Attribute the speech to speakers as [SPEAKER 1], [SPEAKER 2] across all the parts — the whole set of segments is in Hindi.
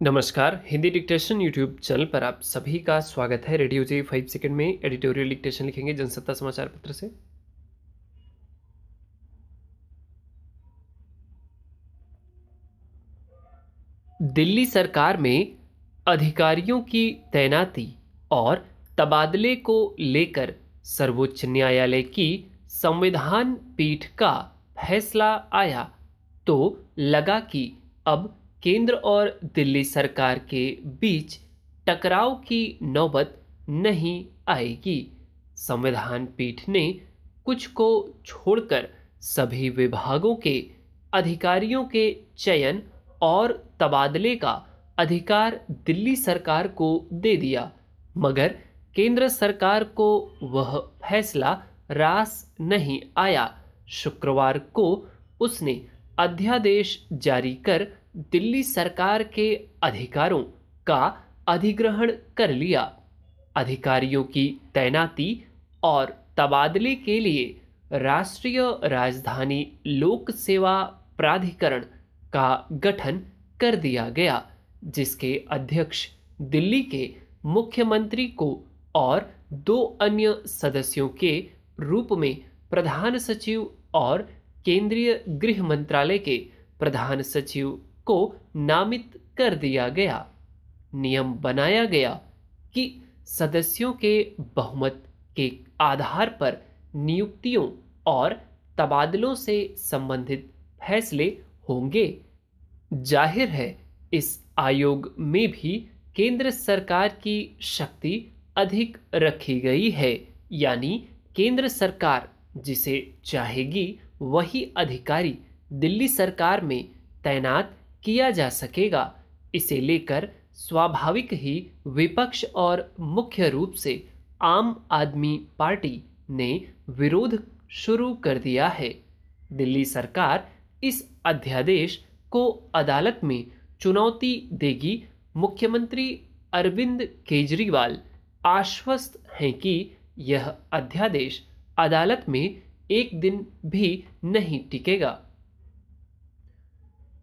[SPEAKER 1] नमस्कार, हिंदी डिक्टेशन यूट्यूब चैनल पर आप सभी का स्वागत है। रेडियो जी 5 सेकंड में एडिटोरियल डिक्टेशन लिखेंगे जनसत्ता समाचार पत्र से। दिल्ली सरकार में अधिकारियों की तैनाती और तबादले को लेकर सर्वोच्च न्यायालय की संविधान पीठ का फैसला आया तो लगा कि अब केंद्र और दिल्ली सरकार के बीच टकराव की नौबत नहीं आएगी। संविधान पीठ ने कुछ को छोड़कर सभी विभागों के अधिकारियों के चयन और तबादले का अधिकार दिल्ली सरकार को दे दिया, मगर केंद्र सरकार को वह फैसला रास नहीं आया। शुक्रवार को उसने अध्यादेश जारी कर दिल्ली सरकार के अधिकारों का अधिग्रहण कर लिया। अधिकारियों की तैनाती और तबादले के लिए राष्ट्रीय राजधानी लोक सेवा प्राधिकरण का गठन कर दिया गया, जिसके अध्यक्ष दिल्ली के मुख्यमंत्री को और 2 अन्य सदस्यों के रूप में प्रधान सचिव और केंद्रीय गृह मंत्रालय के प्रधान सचिव को नामित कर दिया गया। नियम बनाया गया कि सदस्यों के बहुमत के आधार पर नियुक्तियों और तबादलों से संबंधित फैसले होंगे। जाहिर है, इस आयोग में भी केंद्र सरकार की शक्ति अधिक रखी गई है, यानी केंद्र सरकार जिसे चाहेगी वही अधिकारी दिल्ली सरकार में तैनात किया जा सकेगा। इसे लेकर स्वाभाविक ही विपक्ष और मुख्य रूप से आम आदमी पार्टी ने विरोध शुरू कर दिया है। दिल्ली सरकार इस अध्यादेश को अदालत में चुनौती देगी। मुख्यमंत्री अरविंद केजरीवाल आश्वस्त हैं कि यह अध्यादेश अदालत में एक दिन भी नहीं टिकेगा।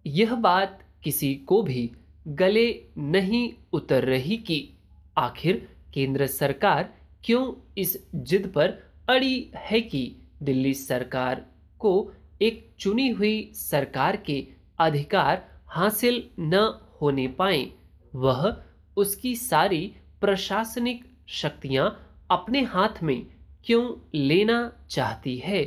[SPEAKER 1] यह बात किसी को भी गले नहीं उतर रही कि आखिर केंद्र सरकार क्यों इस जिद पर अड़ी है कि दिल्ली सरकार को एक चुनी हुई सरकार के अधिकार हासिल न होने पाए। वह उसकी सारी प्रशासनिक शक्तियां अपने हाथ में क्यों लेना चाहती है।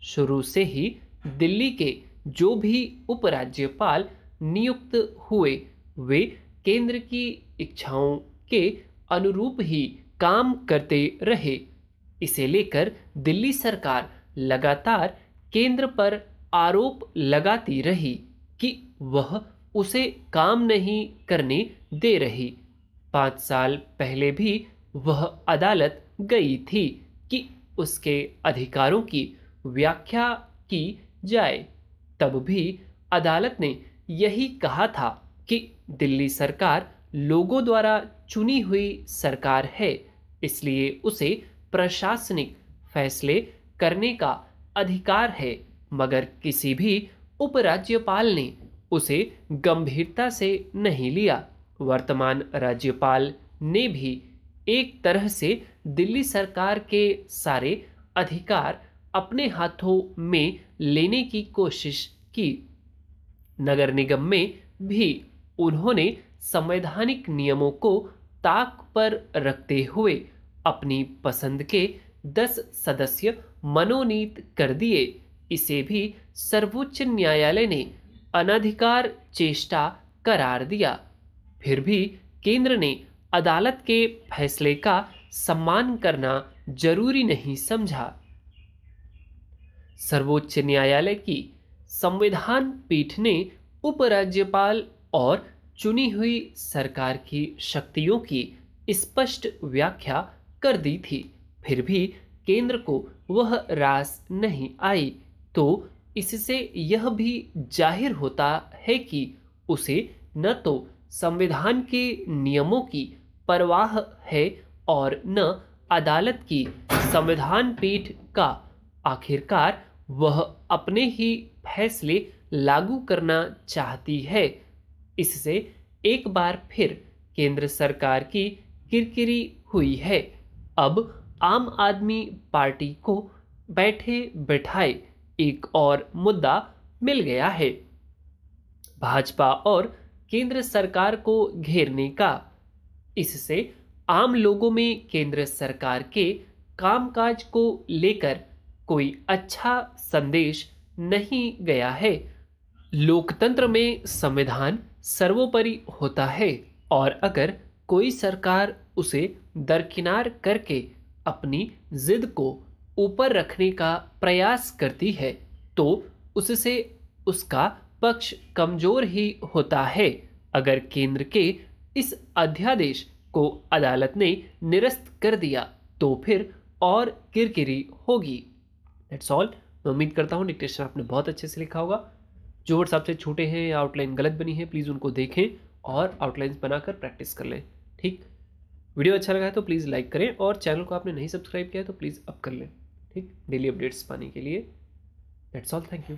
[SPEAKER 1] शुरू से ही दिल्ली के जो भी उपराज्यपाल नियुक्त हुए वे केंद्र की इच्छाओं के अनुरूप ही काम करते रहे। इसे लेकर दिल्ली सरकार लगातार केंद्र पर आरोप लगाती रही कि वह उसे काम नहीं करने दे रही। 5 साल पहले भी वह अदालत गई थी कि उसके अधिकारों की व्याख्या की जाए। तब भी अदालत ने यही कहा था कि दिल्ली सरकार लोगों द्वारा चुनी हुई सरकार है, इसलिए उसे प्रशासनिक फैसले करने का अधिकार है, मगर किसी भी उपराज्यपाल ने उसे गंभीरता से नहीं लिया। वर्तमान राज्यपाल ने भी एक तरह से दिल्ली सरकार के सारे अधिकार अपने हाथों में लेने की कोशिश की। नगर निगम में भी उन्होंने संवैधानिक नियमों को ताक पर रखते हुए अपनी पसंद के 10 सदस्य मनोनीत कर दिए। इसे भी सर्वोच्च न्यायालय ने अनधिकार चेष्टा करार दिया। फिर भी केंद्र ने अदालत के फैसले का सम्मान करना जरूरी नहीं समझा। सर्वोच्च न्यायालय की संविधान पीठ ने उपराज्यपाल और चुनी हुई सरकार की शक्तियों की स्पष्ट व्याख्या कर दी थी। फिर भी केंद्र को वह रास नहीं आई, तो इससे यह भी जाहिर होता है कि उसे न तो संविधान के नियमों की परवाह है और न अदालत की संविधान पीठ का। आखिरकार वह अपने ही फैसले लागू करना चाहती है। इससे एक बार फिर केंद्र सरकार की किरकिरी हुई है। अब आम आदमी पार्टी को बैठे बैठाए एक और मुद्दा मिल गया है, भाजपा और केंद्र सरकार को घेरने का। इससे आम लोगों में केंद्र सरकार के कामकाज को लेकर कोई अच्छा संदेश नहीं गया है। लोकतंत्र में संविधान सर्वोपरि होता है और अगर कोई सरकार उसे दरकिनार करके अपनी जिद को ऊपर रखने का प्रयास करती है तो उससे उसका पक्ष कमजोर ही होता है। अगर केंद्र के इस अध्यादेश को अदालत ने निरस्त कर दिया तो फिर और किरकिरी होगी। That's all. मैं उम्मीद करता हूँ डिक्टेशन आपने बहुत अच्छे से लिखा होगा। जो वर्ड्स आपसे छूटे हैं या आउटलाइन गलत बनी है प्लीज़ उनको देखें और आउटलाइंस बनाकर प्रैक्टिस कर लें। ठीक, वीडियो अच्छा लगा है तो प्लीज़ लाइक करें और चैनल को आपने नहीं सब्सक्राइब किया है तो प्लीज़ अब कर लें। ठीक, डेली अपडेट्स पाने के लिए। That's all, thank you.